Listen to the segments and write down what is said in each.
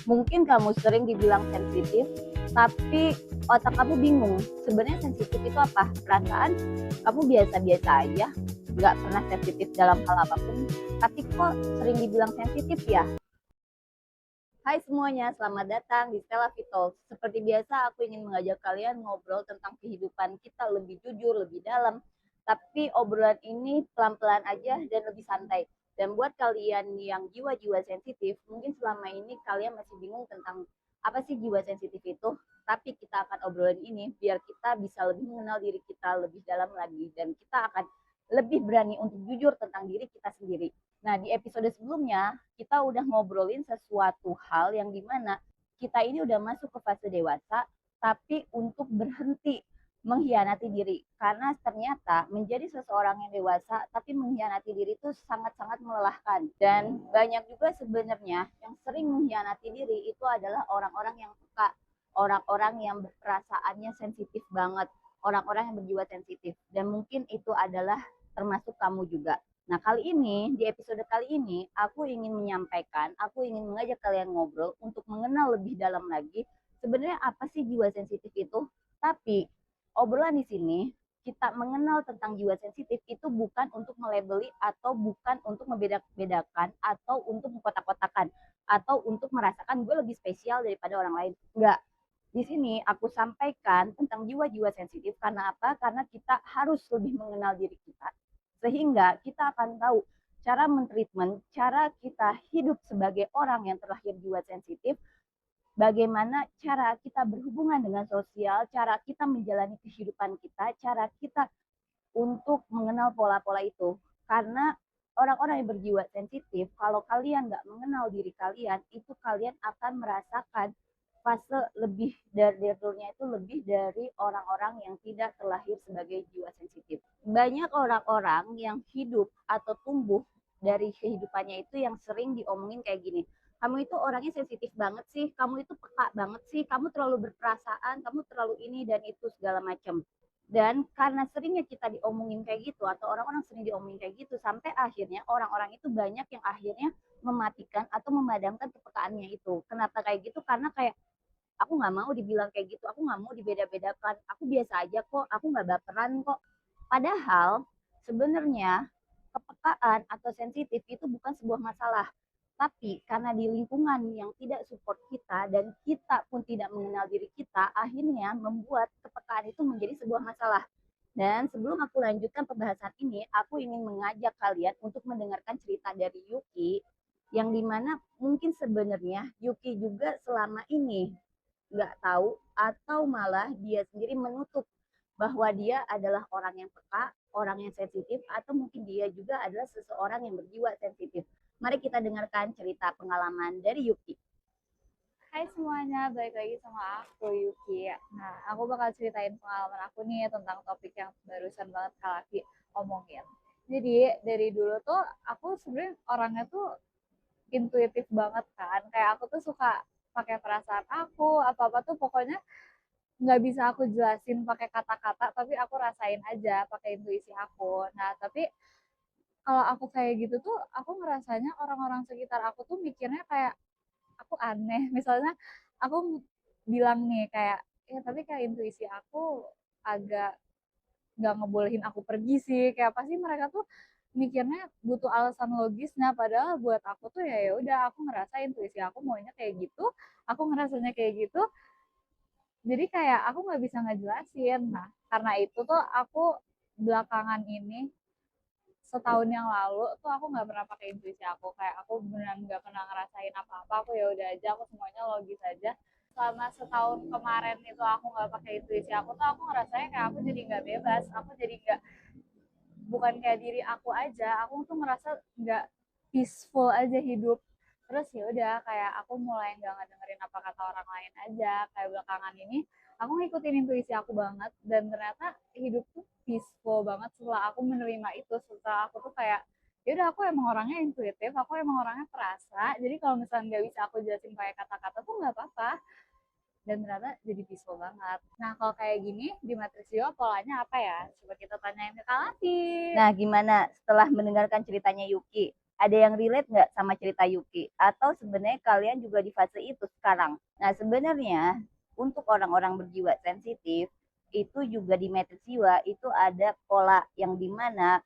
Mungkin kamu sering dibilang sensitif, tapi otak kamu bingung. Sebenarnya sensitif itu apa? Perasaan kamu biasa-biasa aja, nggak pernah sensitif dalam hal apapun. Tapi kok sering dibilang sensitif ya? Hai semuanya, selamat datang di Stella Vital. Seperti biasa, aku ingin mengajak kalian ngobrol tentang kehidupan kita lebih jujur, lebih dalam. Tapi obrolan ini pelan-pelan aja dan lebih santai. Dan buat kalian yang jiwa-jiwa sensitif, mungkin selama ini kalian masih bingung tentang apa sih jiwa sensitif itu. Tapi kita akan obrolin ini biar kita bisa lebih mengenal diri kita lebih dalam lagi. Dan kita akan lebih berani untuk jujur tentang diri kita sendiri. Nah, di episode sebelumnya, kita udah ngobrolin sesuatu hal yang dimana kita ini udah masuk ke fase dewasa, tapi untuk berhenti mengkhianati diri. Karena ternyata menjadi seseorang yang dewasa, tapi mengkhianati diri itu sangat-sangat melelahkan. Dan banyak juga sebenarnya yang sering mengkhianati diri itu adalah orang-orang yang peka, orang-orang yang perasaannya sensitif banget, orang-orang yang berjiwa sensitif. Dan mungkin itu adalah termasuk kamu juga. Nah, kali ini, di episode kali ini, aku ingin menyampaikan, aku ingin mengajak kalian ngobrol untuk mengenal lebih dalam lagi sebenarnya apa sih jiwa sensitif itu. Tapi, obrolan di sini, kita mengenal tentang jiwa sensitif itu bukan untuk melabeli atau bukan untuk membedakan atau untuk mengkotak-kotakan atau untuk merasakan gue lebih spesial daripada orang lain. Enggak. Di sini aku sampaikan tentang jiwa-jiwa sensitif karena apa? Karena kita harus lebih mengenal diri kita sehingga kita akan tahu cara mentreatment, cara kita hidup sebagai orang yang terlahir jiwa sensitif, bagaimana cara kita berhubungan dengan sosial, cara kita menjalani kehidupan kita, cara kita untuk mengenal pola-pola itu. Karena orang-orang yang berjiwa sensitif, kalau kalian nggak mengenal diri kalian, itu kalian akan merasakan fase lebih dari dirinya itu lebih dari orang-orang yang tidak terlahir sebagai jiwa sensitif. Banyak orang-orang yang hidup atau tumbuh dari kehidupannya itu yang sering diomongin kayak gini. Kamu itu orangnya sensitif banget sih, kamu itu peka banget sih, kamu terlalu berperasaan, kamu terlalu ini dan itu segala macam. Dan karena seringnya kita diomongin kayak gitu atau orang-orang sering diomongin kayak gitu sampai akhirnya orang-orang itu banyak yang akhirnya mematikan atau memadamkan kepekaannya itu. Kenapa kayak gitu? Karena kayak aku nggak mau dibilang kayak gitu, aku nggak mau dibeda-bedakan, aku biasa aja kok, aku nggak baperan kok. Padahal sebenarnya kepekaan atau sensitif itu bukan sebuah masalah, tapi karena di lingkungan yang tidak support kita dan kita pun tidak mengenal diri kita, akhirnya membuat kepekaan itu menjadi sebuah masalah. Dan sebelum aku lanjutkan pembahasan ini, aku ingin mengajak kalian untuk mendengarkan cerita dari Yuki, yang dimana mungkin sebenarnya Yuki juga selama ini nggak tahu atau malah dia sendiri menutup bahwa dia adalah orang yang peka, orang yang sensitif, atau mungkin dia juga adalah seseorang yang berjiwa sensitif. Mari kita dengarkan cerita pengalaman dari Yuki. Hai semuanya, balik lagi sama aku Yuki. Nah, aku bakal ceritain pengalaman aku nih tentang topik yang barusan banget Kak Laki omongin. Jadi dari dulu tuh aku sebenarnya orangnya tuh intuitif banget kan. Kayak aku tuh suka pakai perasaan aku, apa-apa tuh pokoknya nggak bisa aku jelasin pakai kata-kata, tapi aku rasain aja pakai intuisi aku. Nah, tapi kalau aku kayak gitu tuh, aku ngerasanya orang-orang sekitar aku tuh mikirnya kayak aku aneh. Misalnya aku bilang nih kayak ya tapi kayak intuisi aku agak nggak ngebolehin aku pergi sih, kayak pasti mereka tuh mikirnya butuh alasan logisnya, padahal buat aku tuh ya udah aku ngerasa intuisi aku maunya kayak gitu, aku ngerasanya kayak gitu, jadi kayak aku nggak bisa ngejelasin. Nah, karena itu tuh aku belakangan ini setahun yang lalu tuh aku nggak pernah pakai intuisi aku, kayak aku beneran nggak pernah ngerasain apa-apa, aku ya udah aja, aku semuanya logis aja. Selama setahun kemarin itu aku nggak pakai intuisi aku tuh aku ngerasanya kayak aku jadi nggak bebas, aku jadi nggak, bukan kayak diri aku aja, aku tuh ngerasa nggak peaceful aja hidup. Terus ya udah kayak aku mulai nggak ngedengerin apa kata orang lain aja, kayak belakangan ini aku ngikutin intuisi aku banget, dan ternyata hidup tuh peaceful banget setelah aku menerima itu. Setelah aku tuh kayak ya udah, aku emang orangnya intuitif, aku emang orangnya perasa, jadi kalau misalnya nggak bisa aku jelasin pakai kata-kata tuh nggak apa-apa, dan ternyata jadi peaceful banget. Nah, kalau kayak gini di Matrisio polanya apa ya? Coba kita tanyain ke Kak Latif. Nah, gimana setelah mendengarkan ceritanya Yuki? Ada yang relate nggak sama cerita Yuki? Atau sebenarnya kalian juga di fase itu sekarang? Nah, sebenarnya untuk orang-orang berjiwa sensitif, itu juga di matriks jiwa itu ada pola yang dimana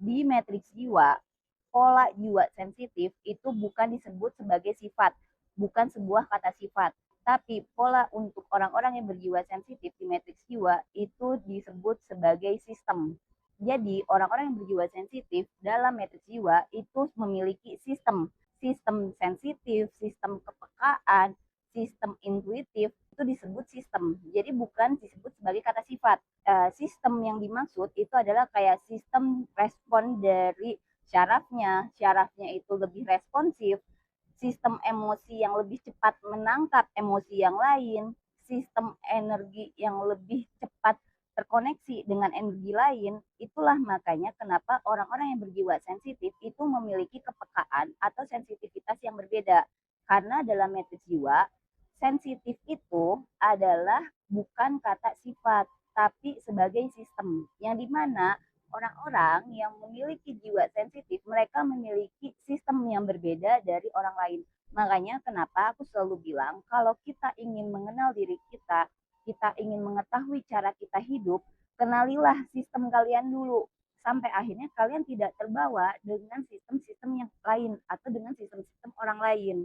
di matriks jiwa, pola jiwa sensitif itu bukan disebut sebagai sifat, bukan sebuah kata sifat. Tapi pola untuk orang-orang yang berjiwa sensitif di matriks jiwa itu disebut sebagai sistem. Jadi orang-orang yang berjiwa sensitif dalam matriks jiwa itu memiliki sistem. Sistem sensitif, sistem kepekaan, sistem intuitif itu disebut sistem. Jadi bukan disebut sebagai kata sifat. Sistem yang dimaksud itu adalah kayak sistem respon dari syarafnya. Syarafnya itu lebih responsif, sistem emosi yang lebih cepat menangkap emosi yang lain, sistem energi yang lebih cepat terkoneksi dengan energi lain. Itulah makanya kenapa orang-orang yang berjiwa sensitif itu memiliki kepekaan atau sensitivitas yang berbeda. Karena dalam matriks jiwa, sensitif itu adalah bukan kata sifat, tapi sebagai sistem. Yang dimana orang-orang yang memiliki jiwa sensitif, mereka memiliki sistem yang berbeda dari orang lain. Makanya kenapa aku selalu bilang, kalau kita ingin mengenal diri kita, kita ingin mengetahui cara kita hidup, kenalilah sistem kalian dulu. Sampai akhirnya kalian tidak terbawa dengan sistem-sistem yang lain atau dengan sistem-sistem orang lain.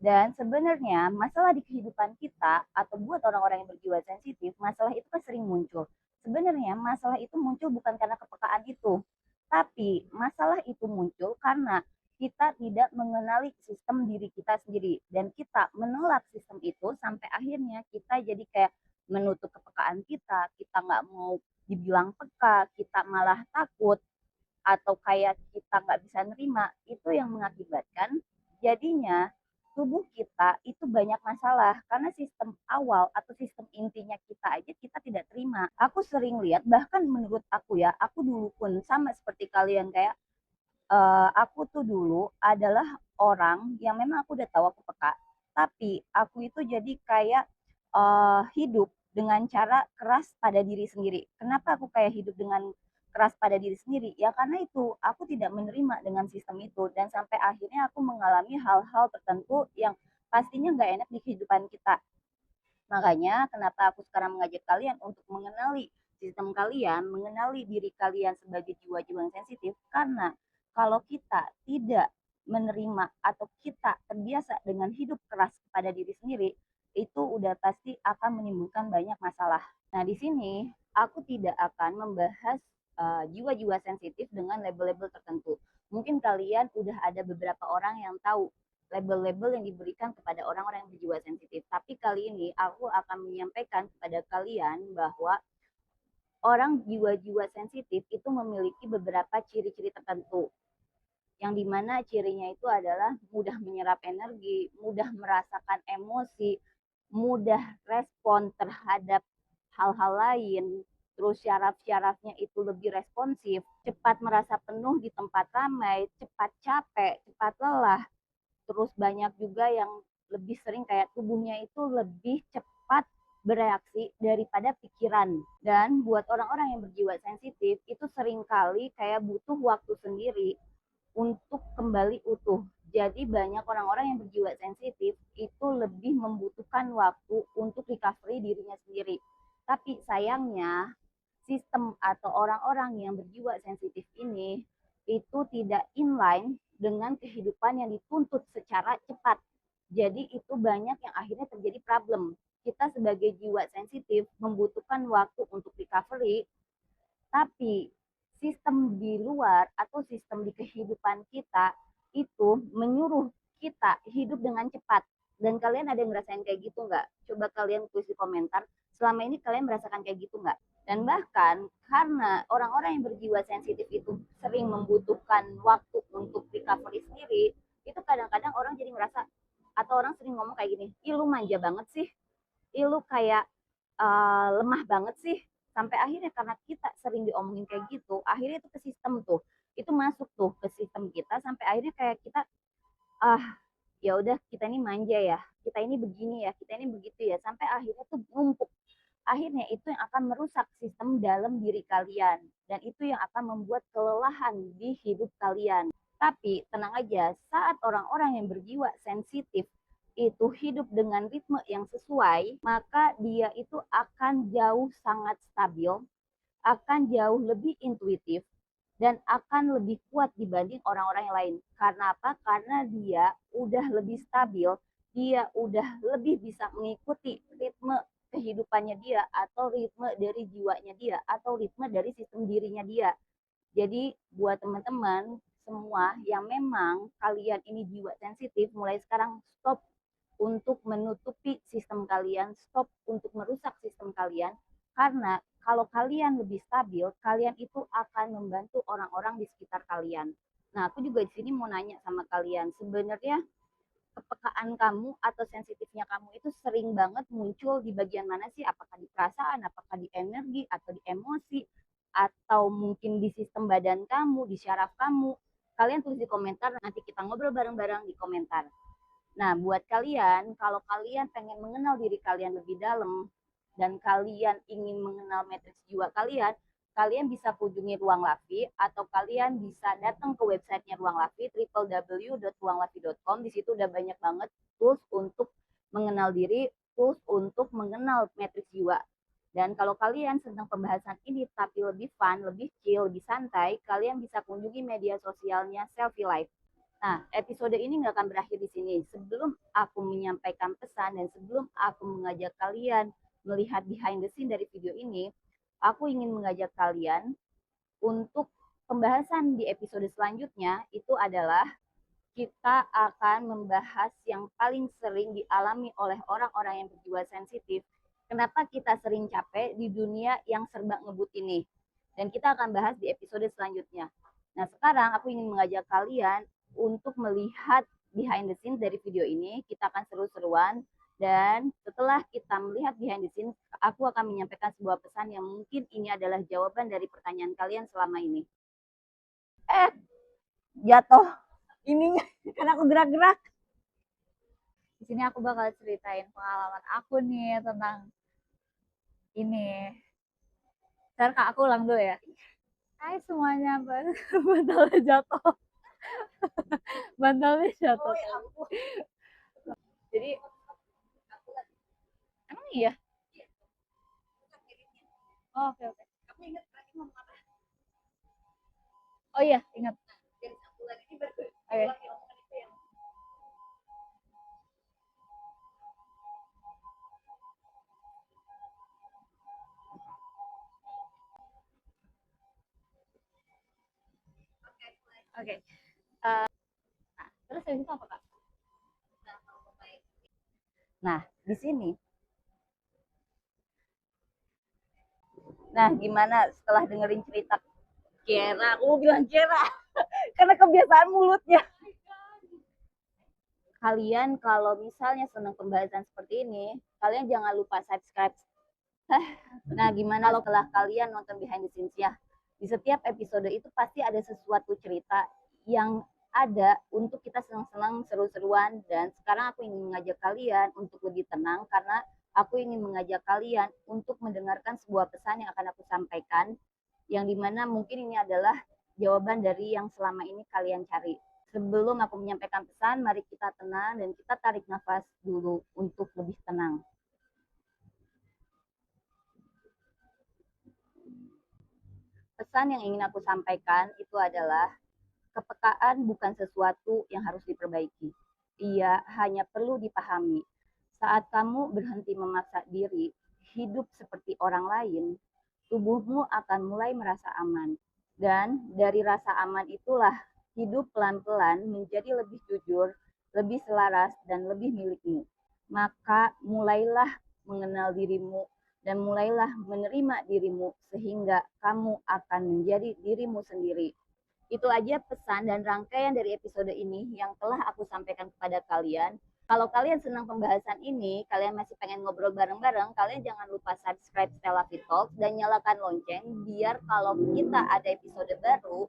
Dan sebenarnya masalah di kehidupan kita atau buat orang-orang yang berjiwa sensitif, masalah itu kan sering muncul. Sebenarnya masalah itu muncul bukan karena kepekaan itu, tapi masalah itu muncul karena kita tidak mengenali sistem diri kita sendiri dan kita menolak sistem itu sampai akhirnya kita jadi kayak menutup kepekaan kita, kita nggak mau dibilang peka, kita malah takut atau kayak kita nggak bisa nerima, itu yang mengakibatkan jadinya tubuh kita itu banyak masalah karena sistem awal atau sistem intinya kita aja kita tidak terima. Aku sering lihat, bahkan menurut aku ya, aku dulu pun sama seperti kalian kayak aku tuh dulu adalah orang yang memang aku udah tahu aku peka, tapi aku itu jadi kayak hidup dengan cara keras pada diri sendiri. Kenapa aku kayak hidup dengan keras pada diri sendiri? Ya karena itu aku tidak menerima dengan sistem itu dan sampai akhirnya aku mengalami hal-hal tertentu yang pastinya nggak enak di kehidupan kita. Makanya kenapa aku sekarang mengajak kalian untuk mengenali sistem kalian, mengenali diri kalian sebagai jiwa-jiwa yang sensitif, karena kalau kita tidak menerima atau kita terbiasa dengan hidup keras kepada diri sendiri, itu udah pasti akan menimbulkan banyak masalah. Nah, di sini aku tidak akan membahas jiwa-jiwa sensitif dengan label-label tertentu. Mungkin kalian udah ada beberapa orang yang tahu label-label yang diberikan kepada orang-orang yang berjiwa sensitif. Tapi kali ini aku akan menyampaikan kepada kalian bahwa orang jiwa-jiwa sensitif itu memiliki beberapa ciri-ciri tertentu. Yang dimana cirinya itu adalah mudah menyerap energi, mudah merasakan emosi, mudah respon terhadap hal-hal lain, terus syaraf-syarafnya itu lebih responsif, cepat merasa penuh di tempat ramai, cepat capek, cepat lelah, terus banyak juga yang lebih sering kayak tubuhnya itu lebih cepat bereaksi daripada pikiran. Dan buat orang-orang yang berjiwa sensitif itu seringkali kayak butuh waktu sendiri untuk kembali utuh. Jadi banyak orang-orang yang berjiwa sensitif itu lebih membutuhkan waktu untuk recovery dirinya sendiri. Tapi sayangnya sistem atau orang-orang yang berjiwa sensitif ini itu tidak inline dengan kehidupan yang dituntut secara cepat. Jadi itu banyak yang akhirnya terjadi problem. Kita sebagai jiwa sensitif membutuhkan waktu untuk recovery, tapi sistem di luar atau sistem di kehidupan kita itu menyuruh kita hidup dengan cepat. Dan kalian ada yang ngerasain kayak gitu nggak? Coba kalian tulis di komentar. Selama ini kalian merasakan kayak gitu nggak? Dan bahkan karena orang-orang yang berjiwa sensitif itu sering membutuhkan waktu untuk recovery sendiri, itu kadang-kadang orang jadi merasa atau orang sering ngomong kayak gini, ih lu manja banget sih, ih lu kayak lemah banget sih, sampai akhirnya karena kita sering diomongin kayak gitu akhirnya itu ke sistem tuh, itu masuk tuh ke sistem kita sampai akhirnya kayak kita ah ya udah kita ini manja ya, kita ini begini ya, kita ini begitu ya, sampai akhirnya tuh numpuk. Akhirnya itu yang akan merusak sistem dalam diri kalian dan itu yang akan membuat kelelahan di hidup kalian. Tapi tenang aja, saat orang-orang yang berjiwa sensitif itu hidup dengan ritme yang sesuai, maka dia itu akan jauh sangat stabil, akan jauh lebih intuitif, dan akan lebih kuat dibanding orang-orang yang lain. Karena apa? Karena dia udah lebih stabil, dia udah lebih bisa mengikuti ritme kehidupannya dia, atau ritme dari jiwanya dia, atau ritme dari sistem dirinya dia. Jadi buat teman-teman semua yang memang kalian ini jiwa sensitif, mulai sekarang stop untuk menutupi sistem kalian, stop untuk merusak sistem kalian, karena kalau kalian lebih stabil, kalian itu akan membantu orang-orang di sekitar kalian. Nah, aku juga di sini mau nanya sama kalian, sebenarnya kepekaan kamu atau sensitifnya kamu itu sering banget muncul di bagian mana sih? Apakah di perasaan, apakah di energi, atau di emosi, atau mungkin di sistem badan kamu, di syaraf kamu? Kalian tulis di komentar, nanti kita ngobrol bareng-bareng di komentar. Nah, buat kalian, kalau kalian pengen mengenal diri kalian lebih dalam dan kalian ingin mengenal matriks jiwa kalian, kalian bisa kunjungi Ruang Lavi atau kalian bisa datang ke websitenya Ruang Lavi www.ruanglavi.com. Di situ udah banyak banget tools untuk mengenal diri, tools untuk mengenal matriks jiwa. Dan kalau kalian sedang pembahasan ini tapi lebih fun, lebih chill, lebih santai, kalian bisa kunjungi media sosialnya Selfie Life. Nah, episode ini nggak akan berakhir di sini. Sebelum aku menyampaikan pesan dan sebelum aku mengajak kalian melihat behind the scene dari video ini, aku ingin mengajak kalian untuk pembahasan di episode selanjutnya itu adalah kita akan membahas yang paling sering dialami oleh orang-orang yang berjiwa sensitif. Kenapa kita sering capek di dunia yang serba ngebut ini? Dan kita akan bahas di episode selanjutnya. Nah, sekarang aku ingin mengajak kalian untuk melihat behind the scene dari video ini. Kita akan seru-seruan, dan setelah kita melihat behind the scene, aku akan menyampaikan sebuah pesan yang mungkin ini adalah jawaban dari pertanyaan kalian selama ini. Jatuh ininya karena aku gerak-gerak. Di sini aku bakal ceritain pengalaman aku nih tentang ini. Ntar Kak, aku ulang dulu ya. Hai semuanya, bantalnya jatuh. Bantalnya jatuh. Jadi, emang iya? Oh, oke, oke. Oh iya, ingat. Oke. Oke. Terus habis itu apa, Kak? Nah, di sini. Nah, gimana setelah dengerin cerita Kera? Aku mau bilang Kera karena kebiasaan mulutnya. Kalian kalau misalnya senang pembahasan seperti ini, kalian jangan lupa subscribe. Nah, gimana kalau setelah kalian nonton behind the scenes ya? Di setiap episode itu pasti ada sesuatu cerita yang ada untuk kita senang-senang, seru-seruan. Dan sekarang aku ingin mengajak kalian untuk lebih tenang, karena aku ingin mengajak kalian untuk mendengarkan sebuah pesan yang akan aku sampaikan, yang dimana mungkin ini adalah jawaban dari yang selama ini kalian cari. Sebelum aku menyampaikan pesan, mari kita tenang dan kita tarik nafas dulu untuk lebih tenang. Pesan yang ingin aku sampaikan itu adalah kepekaan bukan sesuatu yang harus diperbaiki. Ia hanya perlu dipahami. Saat kamu berhenti memaksa diri hidup seperti orang lain, tubuhmu akan mulai merasa aman. Dan dari rasa aman itulah hidup pelan-pelan menjadi lebih jujur, lebih selaras, dan lebih milikmu. Maka mulailah mengenal dirimu dan mulailah menerima dirimu sehingga kamu akan menjadi dirimu sendiri. Itu aja pesan dan rangkaian dari episode ini yang telah aku sampaikan kepada kalian. Kalau kalian senang pembahasan ini, kalian masih pengen ngobrol bareng-bareng, kalian jangan lupa subscribe Stella Fit Talks dan nyalakan lonceng biar kalau kita ada episode baru,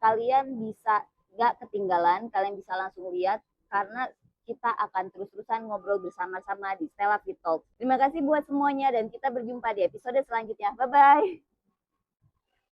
kalian bisa gak ketinggalan, kalian bisa langsung lihat, karena kita akan terus-terusan ngobrol bersama-sama di Stella Fit Talks. Terima kasih buat semuanya dan kita berjumpa di episode selanjutnya. Bye-bye.